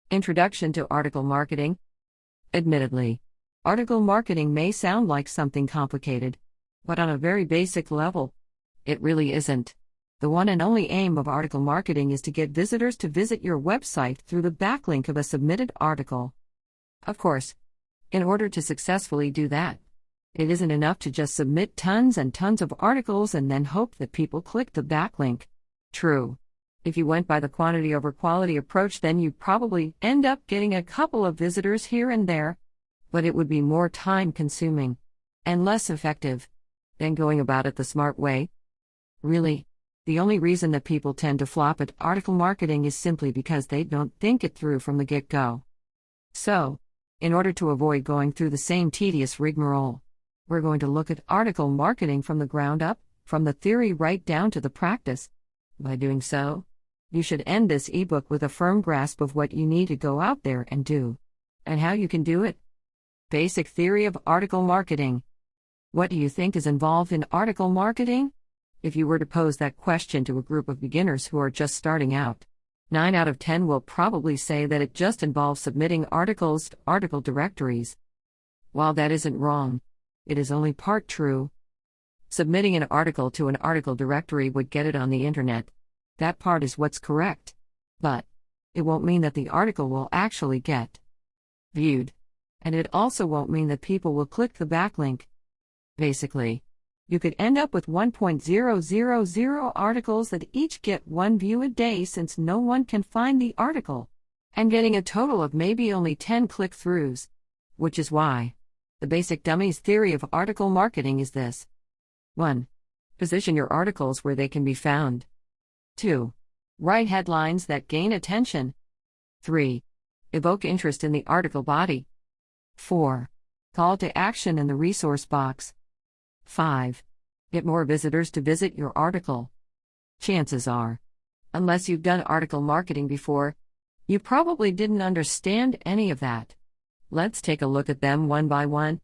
Introduction to Article Marketing. Admittedly, article marketing may sound like something complicated, but on a very basic level, it really isn't. The one and only aim of article marketing is to get visitors to visit your website through the backlink of a submitted article. Of course, in order to successfully do that, it isn't enough to just submit tons and tons of articles and then hope that people click the backlink. True. If you went by the quantity over quality approach, then you'd probably end up getting a couple of visitors here and there, but it would be more time-consuming and less effective than going about it the smart way. Really, the only reason that people tend to flop at article marketing is simply because they don't think it through from the get-go. So, in order to avoid going through the same tedious rigmarole, we're going to look at article marketing from the ground up, from the theory right down to the practice. By doing so, you should end this ebook with a firm grasp of what you need to go out there and do, and how you can do it. Basic theory of article marketing. What do you think is involved in article marketing? If you were to pose that question to a group of beginners who are just starting out, 9 out of 10 will probably say that it just involves submitting articles to article directories. While that isn't wrong, it is only part true. Submitting an article to an article directory would get it on the internet. That part is what's correct. But it won't mean that the article will actually get viewed. And it also won't mean that people will click the backlink. Basically, you could end up with 1.000 articles that each get one view a day since no one can find the article, and getting a total of maybe only 10 click-throughs. Which is why the basic dummies theory of article marketing is this. 1. Position your articles where they can be found. 2. Write headlines that gain attention. 3. Evoke interest in the article body. 4. Call to action in the resource box. 5. Get more visitors to visit your article. Chances are, unless you've done article marketing before, you probably didn't understand any of that. Let's take a look at them one by one.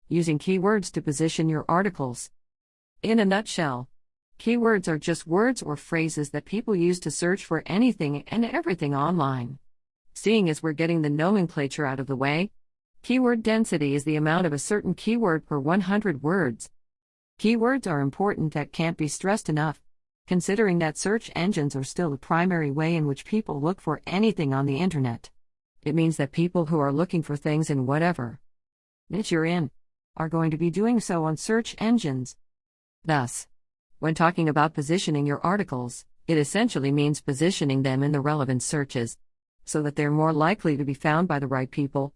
Using keywords to position your articles. In a nutshell, keywords are just words or phrases that people use to search for anything and everything online. Seeing as we're getting the nomenclature out of the way, keyword density is the amount of a certain keyword per 100 words. Keywords are important, that can't be stressed enough, considering that search engines are still the primary way in which people look for anything on the internet. It means that people who are looking for things in whatever niche you're in are going to be doing so on search engines. Thus, when talking about positioning your articles, it essentially means positioning them in the relevant searches, so that they're more likely to be found by the right people.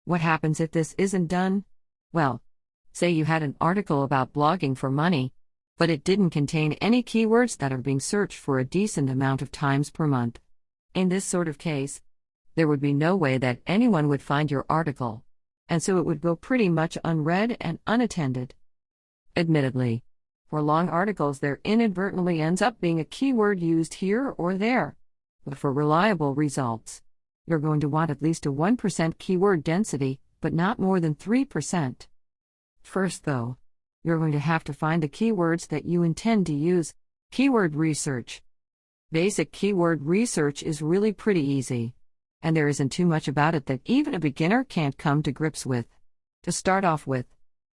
What happens if this isn't done? Well, say you had an article about blogging for money, but it didn't contain any keywords that are being searched for a decent amount of times per month. In this sort of case, there would be no way that anyone would find your article, and so it would go pretty much unread and unattended. Admittedly, for long articles there inadvertently ends up being a keyword used here or there, but for reliable results, you're going to want at least a 1% keyword density, but not more than 3%. First though, you're going to have to find the keywords that you intend to use. Keyword research. Basic keyword research is really pretty easy, and there isn't too much about it that even a beginner can't come to grips with. To start off with,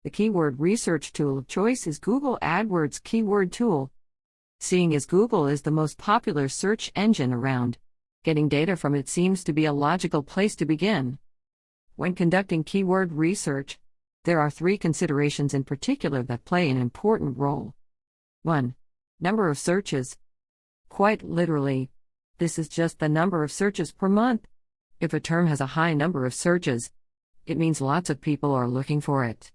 the keyword research tool of choice is Google AdWords Keyword Tool. Seeing as Google is the most popular search engine around, getting data from it seems to be a logical place to begin. When conducting keyword research, there are 3 considerations in particular that play an important role. 1. Number of searches. Quite literally, this is just the number of searches per month. If a term has a high number of searches, it means lots of people are looking for it,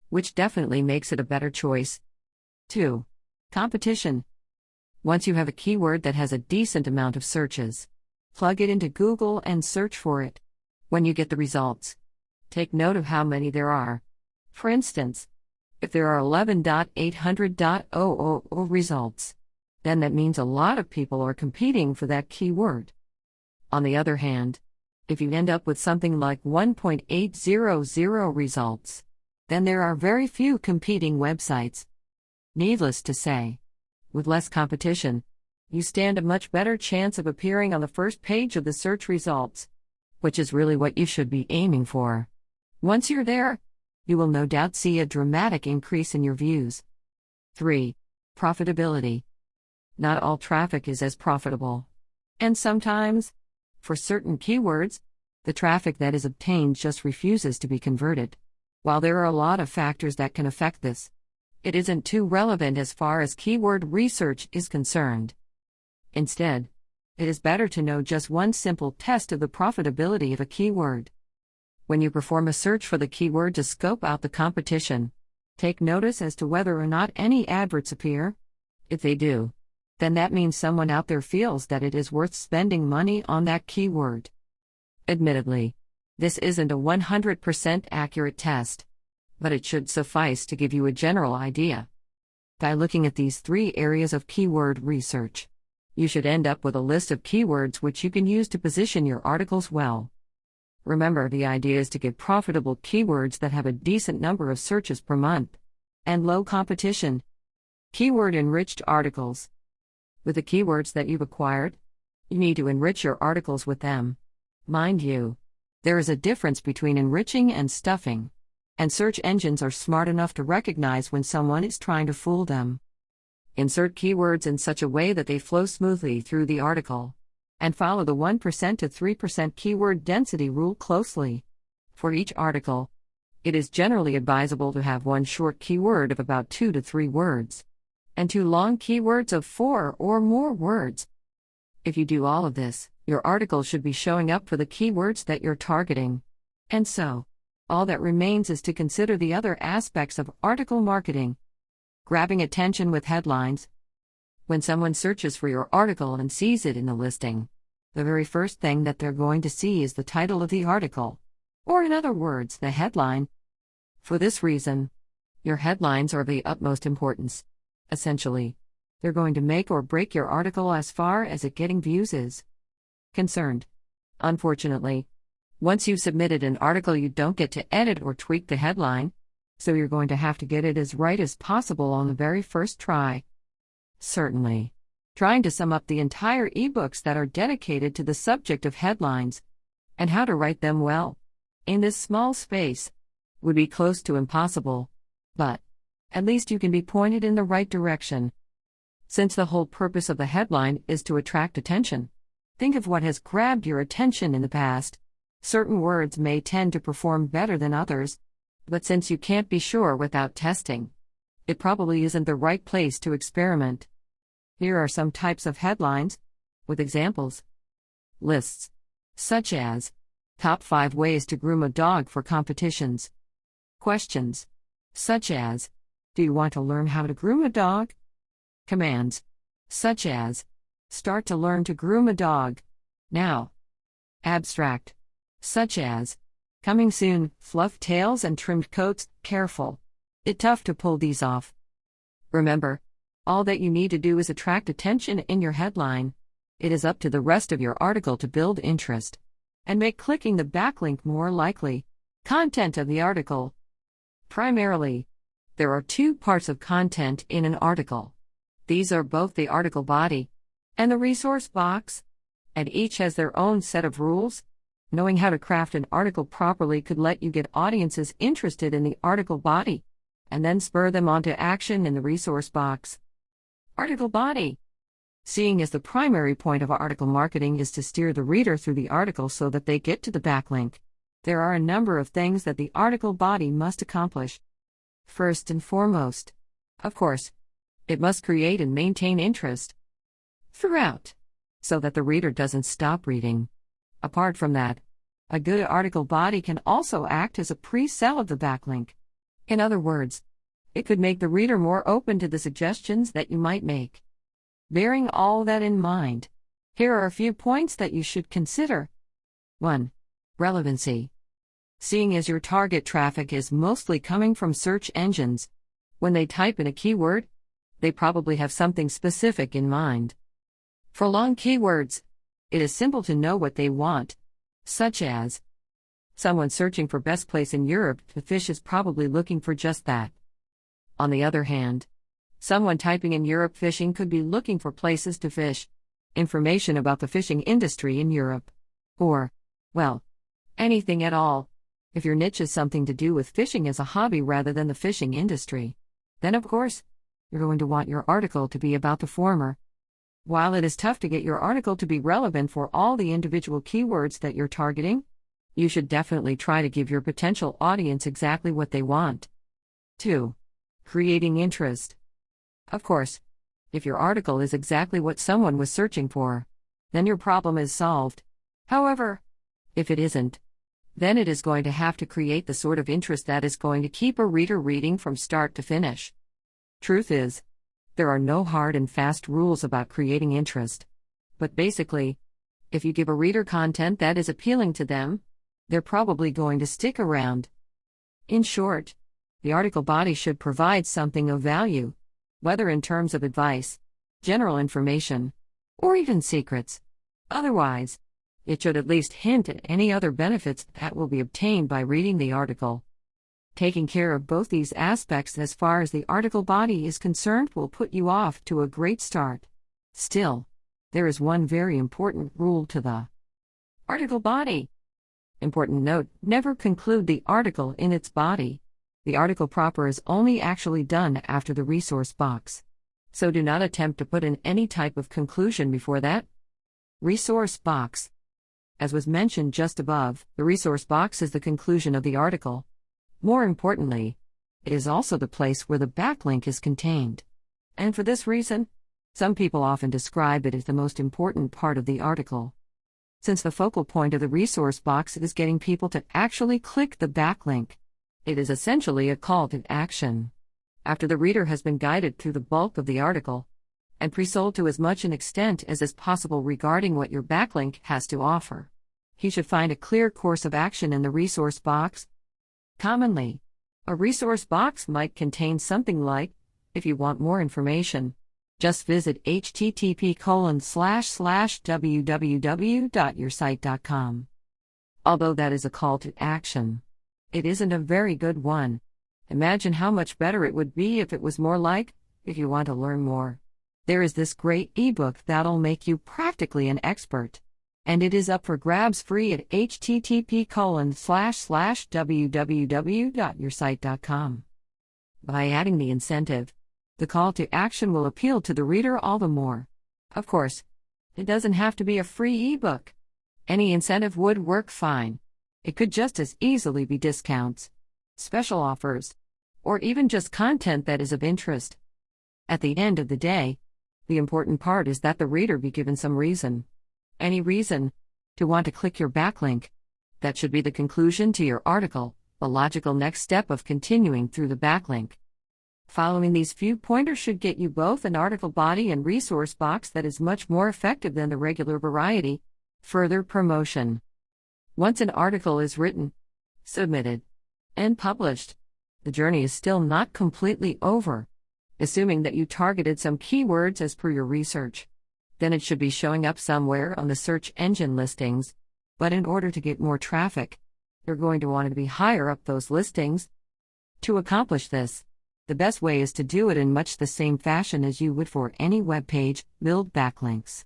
which definitely makes it a better choice. 2. Competition. Once you have a keyword that has a decent amount of searches, plug it into Google and search for it. When you get the results, take note of how many there are. For instance, if there are 11.800.000 results, then that means a lot of people are competing for that keyword. On the other hand, if you end up with something like 1.800 results, then there are very few competing websites. Needless to say, with less competition, you stand a much better chance of appearing on the first page of the search results. which is really what you should be aiming for. Once you're there, you will no doubt see a dramatic increase in your views. 3. Profitability. Not all traffic is as profitable. And sometimes, for certain keywords, the traffic that is obtained just refuses to be converted. While there are a lot of factors that can affect this, it isn't too relevant as far as keyword research is concerned. Instead, it is better to know just one simple test of the profitability of a keyword. When you perform a search for the keyword to scope out the competition, take notice as to whether or not any adverts appear. If they do, then that means someone out there feels that it is worth spending money on that keyword. Admittedly, this isn't a 100% accurate test, but it should suffice to give you a general idea. By looking at these 3 areas of keyword research, you should end up with a list of keywords which you can use to position your articles well. Remember, the idea is to get profitable keywords that have a decent number of searches per month and low competition. Keyword-enriched articles. With the keywords that you've acquired, you need to enrich your articles with them. Mind you, there is a difference between enriching and stuffing, and search engines are smart enough to recognize when someone is trying to fool them. Insert keywords in such a way that they flow smoothly through the article, and follow the 1% to 3% keyword density rule closely. For each article, it is generally advisable to have one short keyword of about 2 to 3 words, and 2 long keywords of 4 or more words. If you do all of this, your article should be showing up for the keywords that you're targeting. And so, all that remains is to consider the other aspects of article marketing. Grabbing attention with headlines. When someone searches for your article and sees it in the listing, the very first thing that they're going to see is the title of the article, or in other words, the headline. For this reason, your headlines are of the utmost importance. Essentially, they're going to make or break your article as far as it getting views is concerned. Unfortunately, once you've submitted an article, you don't get to edit or tweak the headline, so you're going to have to get it as right as possible on the very first try. Certainly, trying to sum up the entire ebooks that are dedicated to the subject of headlines and how to write them well in this small space would be close to impossible, but at least you can be pointed in the right direction. Since the whole purpose of the headline is to attract attention, think of what has grabbed your attention in the past. Certain words may tend to perform better than others, but since you can't be sure without testing, it probably isn't the right place to experiment. Here are some types of headlines, with examples. Lists, such as, Top 5 Ways to Groom a Dog for Competitions. Questions, such as, Do you want to learn how to groom a dog? Commands, such as, Start to learn to groom a dog now. Abstract, such as, Coming soon, fluff tails and trimmed coats, careful. It's tough to pull these off. Remember, all that you need to do is attract attention in your headline. It is up to the rest of your article to build interest and make clicking the backlink more likely. Content of the article. Primarily, there are 2 parts of content in an article. These are both the article body and the resource box, and each has their own set of rules. Knowing how to craft an article properly could let you get audiences interested in the article body, and then spur them on to action in the resource box. Article body. Seeing as the primary point of article marketing is to steer the reader through the article so that they get to the backlink, there are a number of things that the article body must accomplish. First and foremost, of course, it must create and maintain interest throughout, so that the reader doesn't stop reading. Apart from that, a good article body can also act as a pre-sell of the backlink. In other words, it could make the reader more open to the suggestions that you might make. Bearing all that in mind, here are a few points that you should consider. 1. Relevancy. Seeing as your target traffic is mostly coming from search engines, when they type in a keyword, they probably have something specific in mind. For long keywords, it is simple to know what they want, such as, someone searching for best place in Europe to fish is probably looking for just that. On the other hand, someone typing in Europe fishing could be looking for places to fish, information about the fishing industry in Europe, or, well, Anything at all. If your niche is something to do with fishing as a hobby rather than the fishing industry, then of course, you're going to want your article to be about the former. While it is tough to get your article to be relevant for all the individual keywords that you're targeting, you should definitely try to give your potential audience exactly what they want. 2. Creating interest. Of course, if your article is exactly what someone was searching for, then your problem is solved. However, if it isn't, then it is going to have to create the sort of interest that is going to keep a reader reading from start to finish. Truth is, there are no hard and fast rules about creating interest. But basically, if you give a reader content that is appealing to them, they're probably going to stick around. In short, the article body should provide something of value, whether in terms of advice, general information, or even secrets. Otherwise, it should at least hint at any other benefits that will be obtained by reading the article. Taking care of both these aspects as far as the article body is concerned will put you off to a great start. Still, there is one very important rule to the article body. Important note: never conclude the article in its body. The article proper is only actually done after the resource box. So do not attempt to put in any type of conclusion before that. Resource box. As was mentioned just above, the resource box is the conclusion of the article. More importantly, it is also the place where the backlink is contained. And for this reason, some people often describe it as the most important part of the article. Since the focal point of the resource box is getting people to actually click the backlink, it is essentially a call to action. After the reader has been guided through the bulk of the article, and pre-sold to as much an extent as is possible regarding what your backlink has to offer, he should find a clear course of action in the resource box. Commonly, a resource box might contain something like, if you want more information, just visit http://www.yoursite.com. Although that is a call to action, it isn't a very good one. Imagine how much better it would be if it was more like, if you want to learn more, there is this great ebook that'll make you practically an expert. And it is up for grabs free at http://www.yoursite.com. By adding the incentive, the call to action will appeal to the reader all the more. Of course, it doesn't have to be a free ebook. Any incentive would work fine. It could just as easily be discounts, special offers, or even just content that is of interest. At the end of the day, the important part is that the reader be given some reason. Any reason to want to click your backlink. That should be the conclusion to your article, the logical next step of continuing through the backlink. Following these few pointers should get you both an article body and resource box that is much more effective than the regular variety. Further promotion. Once an article is written, submitted, and published, the journey is still not completely over. Assuming that you targeted some keywords as per your research, then it should be showing up somewhere on the search engine listings. But in order to get more traffic, you're going to want to be higher up those listings. To accomplish this, the best way is to do it in much the same fashion as you would for any web page: build backlinks.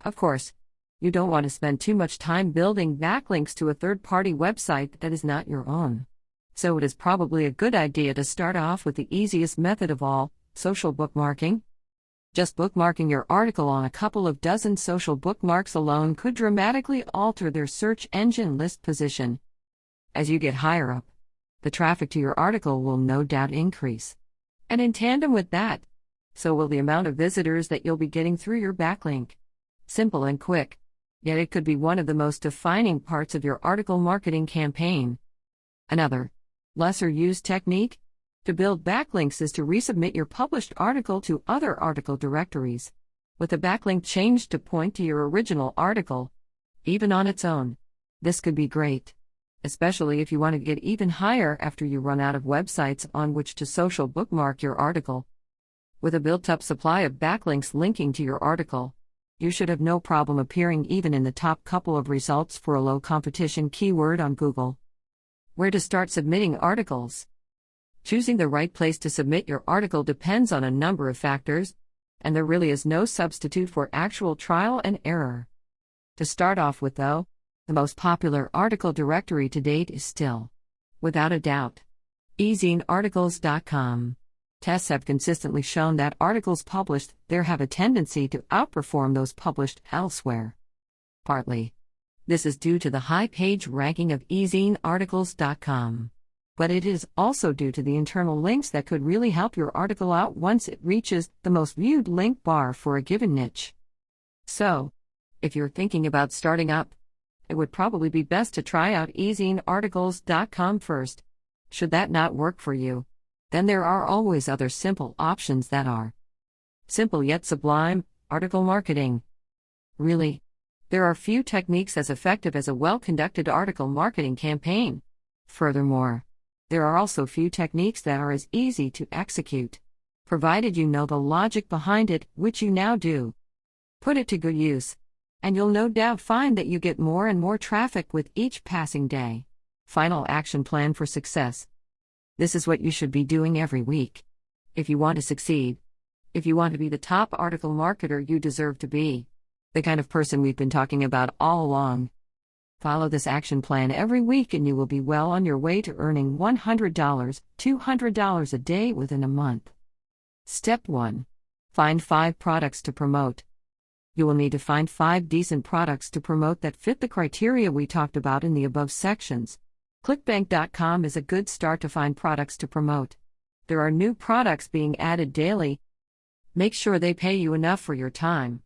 Of course, you don't want to spend too much time building backlinks to a third-party website that is not your own. So it is probably a good idea to start off with the easiest method of all: social bookmarking. Just bookmarking your article on a couple of dozen social bookmarks alone could dramatically alter their search engine list position. As you get higher up, the traffic to your article will no doubt increase. And in tandem with that, so will the amount of visitors that you'll be getting through your backlink. Simple and quick, yet it could be one of the most defining parts of your article marketing campaign. Another, lesser used technique to build backlinks is to resubmit your published article to other article directories, with the backlink changed to point to your original article, even on its own. This could be great, especially if you want to get even higher after you run out of websites on which to social bookmark your article. With a built-up supply of backlinks linking to your article, you should have no problem appearing even in the top couple of results for a low-competition keyword on Google. Where to start submitting articles? Choosing the right place to submit your article depends on a number of factors, and there really is no substitute for actual trial and error. To start off with, though, The most popular article directory to date is still, without a doubt, ezinearticles.com. Tests have consistently shown that articles published there have a tendency to outperform those published elsewhere. Partly, this is due to the high page ranking of ezinearticles.com. But it is also due to the internal links that could really help your article out once it reaches the most viewed link bar for a given niche. So, if you're thinking about starting up, it would probably be best to try out ezinearticles.com first. Should that not work for you, then there are always other simple options that are simple yet sublime: article marketing. Really, there are few techniques as effective as a well-conducted article marketing campaign. Furthermore, there are also few techniques that are as easy to execute, provided you know the logic behind it, which you now do. Put it to good use, and you'll no doubt find that you get more and more traffic with each passing day. Final action plan for success. This is what you should be doing every week. If you want to succeed, if you want to be the top article marketer you deserve to be, the kind of person we've been talking about all along, follow this action plan every week and you will be well on your way to earning $100, $200 a day within a month. Step 1. Find 5 products to promote. You will need to find 5 decent products to promote that fit the criteria we talked about in the above sections. Clickbank.com is a good start to find products to promote. There are new products being added daily. Make sure they pay you enough for your time.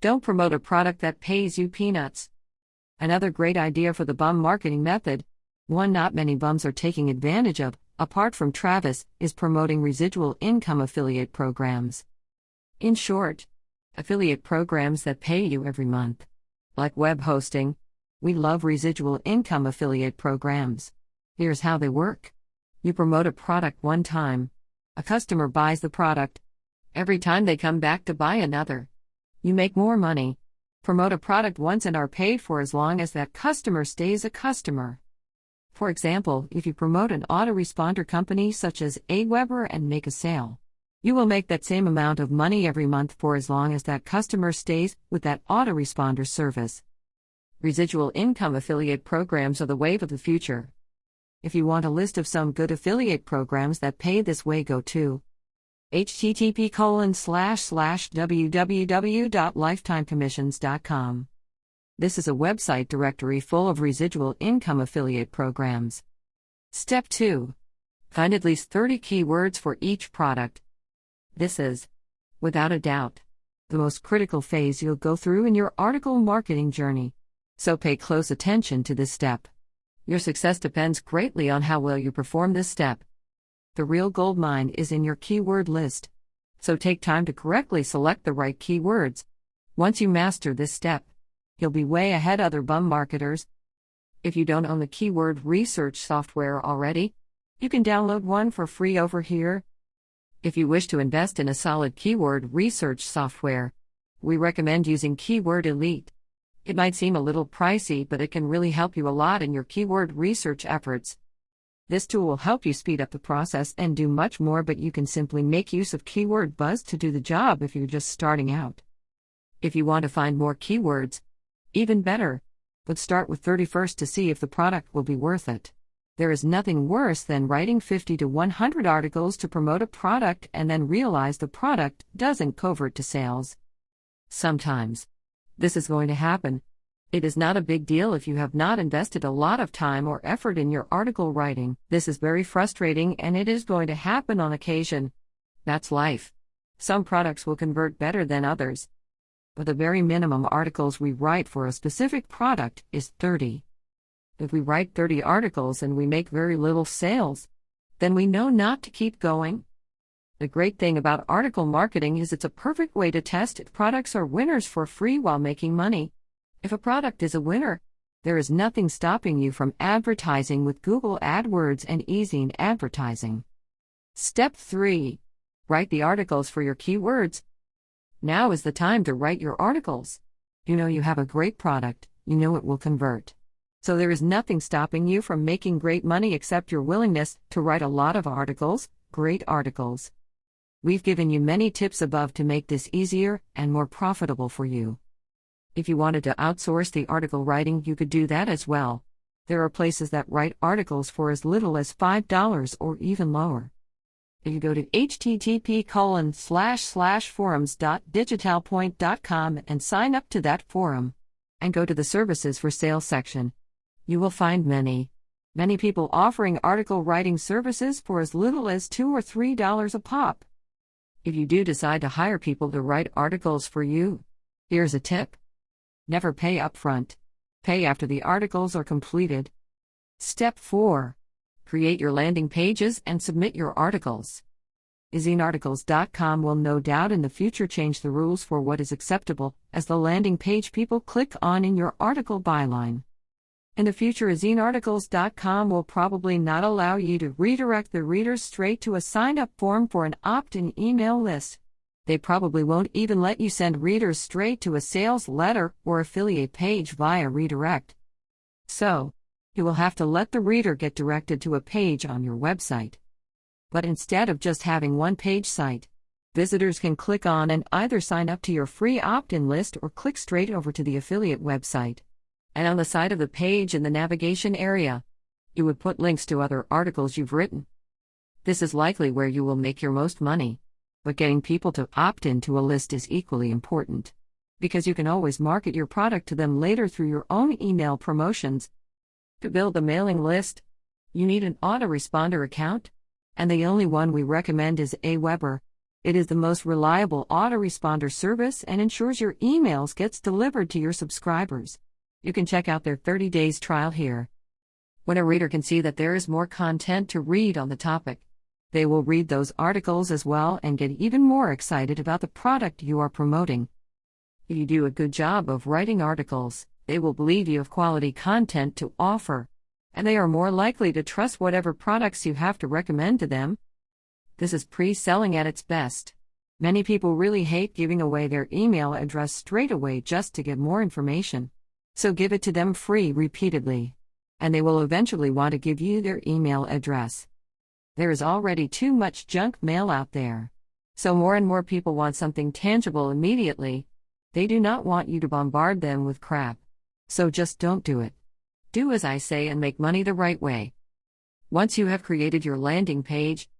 Don't promote a product that pays you peanuts. Another great idea for the bum marketing method, one not many bums are taking advantage of, apart from Travis, is promoting residual income affiliate programs. In short, affiliate programs that pay you every month. Like web hosting, we love residual income affiliate programs. Here's how they work. You promote a product one time. A customer buys the product. Every time they come back to buy another, you make more money. Promote a product once and are paid for as long as that customer stays a customer. For example, if you promote an autoresponder company such as AWeber and make a sale, you will make that same amount of money every month for as long as that customer stays with that autoresponder service. Residual income affiliate programs are the wave of the future. If you want a list of some good affiliate programs that pay this way, go to http://www.lifetimecommissions.com. This is a website directory full of residual income affiliate programs. Step 2. Find at least 30 keywords for each product. This is, without a doubt, the most critical phase you'll go through in your article marketing journey. So pay close attention to this step. Your success depends greatly on how well you perform this step. The real goldmine is in your keyword list. So take time to correctly select the right keywords. Once you master this step, you'll be way ahead other bum marketers. If you don't own the keyword research software already, you can download one for free over here. If you wish to invest in a solid keyword research software, we recommend using Keyword Elite. It might seem a little pricey, but it can really help you a lot in your keyword research efforts. This tool will help you speed up the process and do much more, but you can simply make use of Keyword Buzz to do the job if you're just starting out. If you want to find more keywords, even better, but start with 30 first to see if the product will be worth it. There is nothing worse than writing 50 to 100 articles to promote a product and then realize the product doesn't convert to sales. Sometimes this is going to happen. It is not a big deal if you have not invested a lot of time or effort in your article writing. This is very frustrating and it is going to happen on occasion. That's life. Some products will convert better than others. But the very minimum articles we write for a specific product is 30. If we write 30 articles and we make very little sales, then we know not to keep going. The great thing about article marketing is it's a perfect way to test if products are winners for free while making money. If a product is a winner, there is nothing stopping you from advertising with Google AdWords and Ezine advertising. Step 3. Write the articles for your keywords. Now is the time to write your articles. You know you have a great product, you know it will convert. So there is nothing stopping you from making great money except your willingness to write a lot of articles, great articles. We've given you many tips above to make this easier and more profitable for you. If you wanted to outsource the article writing, you could do that as well. There are places that write articles for as little as $5 or even lower. If you go to http://forums.digitalpoint.com and sign up to that forum, and go to the Services for Sale section, you will find many people offering article writing services for as little as $2 or $3 a pop. If you do decide to hire people to write articles for you, here's a tip. Never pay upfront. Pay after the articles are completed. Step 4. Create your landing pages and submit your articles. EzineArticles.com will no doubt in the future change the rules for what is acceptable as the landing page people click on in your article byline. In the future, EzineArticles.com will probably not allow you to redirect the readers straight to a sign-up form for an opt-in email list. They probably won't even let you send readers straight to a sales letter or affiliate page via redirect. So, you will have to let the reader get directed to a page on your website. But instead of just having one-page site, visitors can click on and either sign up to your free opt-in list or click straight over to the affiliate website. And on the side of the page in the navigation area, you would put links to other articles you've written. This is likely where you will make your most money. But getting people to opt in to a list is equally important, because you can always market your product to them later through your own email promotions. To build the mailing list, you need an autoresponder account, and the only one we recommend is Aweber. It is the most reliable autoresponder service and ensures your emails gets delivered to your subscribers. You can check out their 30 days trial here. When a reader can see that there is more content to read on the topic, they will read those articles as well and get even more excited about the product you are promoting. If you do a good job of writing articles, they will believe you have quality content to offer, and they are more likely to trust whatever products you have to recommend to them. This is pre-selling at its best. Many people really hate giving away their email address straight away just to get more information. So give it to them free repeatedly, and they will eventually want to give you their email address. There is already too much junk mail out there. So more and more people want something tangible immediately. They do not want you to bombard them with crap. So just don't do it. Do as I say and make money the right way. Once you have created your landing page,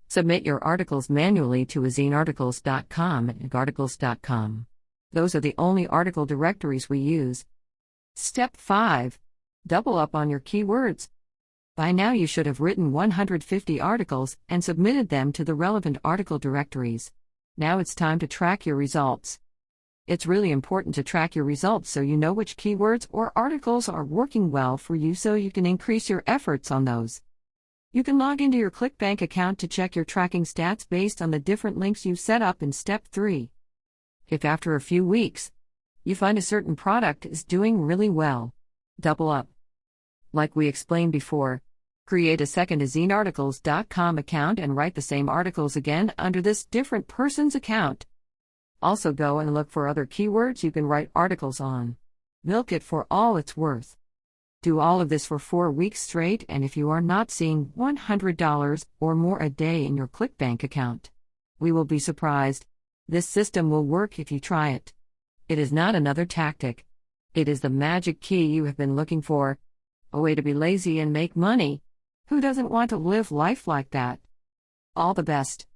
submit your articles manually to EzineArticles.com and Articles.com. Those are the only article directories we use. Step 5. Double up on your keywords. By now you should have written 150 articles and submitted them to the relevant article directories. Now it's time to track your results. It's really important to track your results so you know which keywords or articles are working well for you so you can increase your efforts on those. You can log into your ClickBank account to check your tracking stats based on the different links you've set up in Step 3. If after a few weeks, you find a certain product is doing really well, double up. Like we explained before, create a second EzineArticles.com account and write the same articles again under this different person's account. Also go and look for other keywords you can write articles on. Milk it for all it's worth. Do all of this for 4 weeks straight, and if you are not seeing $100 or more a day in your ClickBank account, we will be surprised. This system will work if you try it. It is not another tactic. It is the magic key you have been looking for. A way to be lazy and make money. Who doesn't want to live life like that? All the best.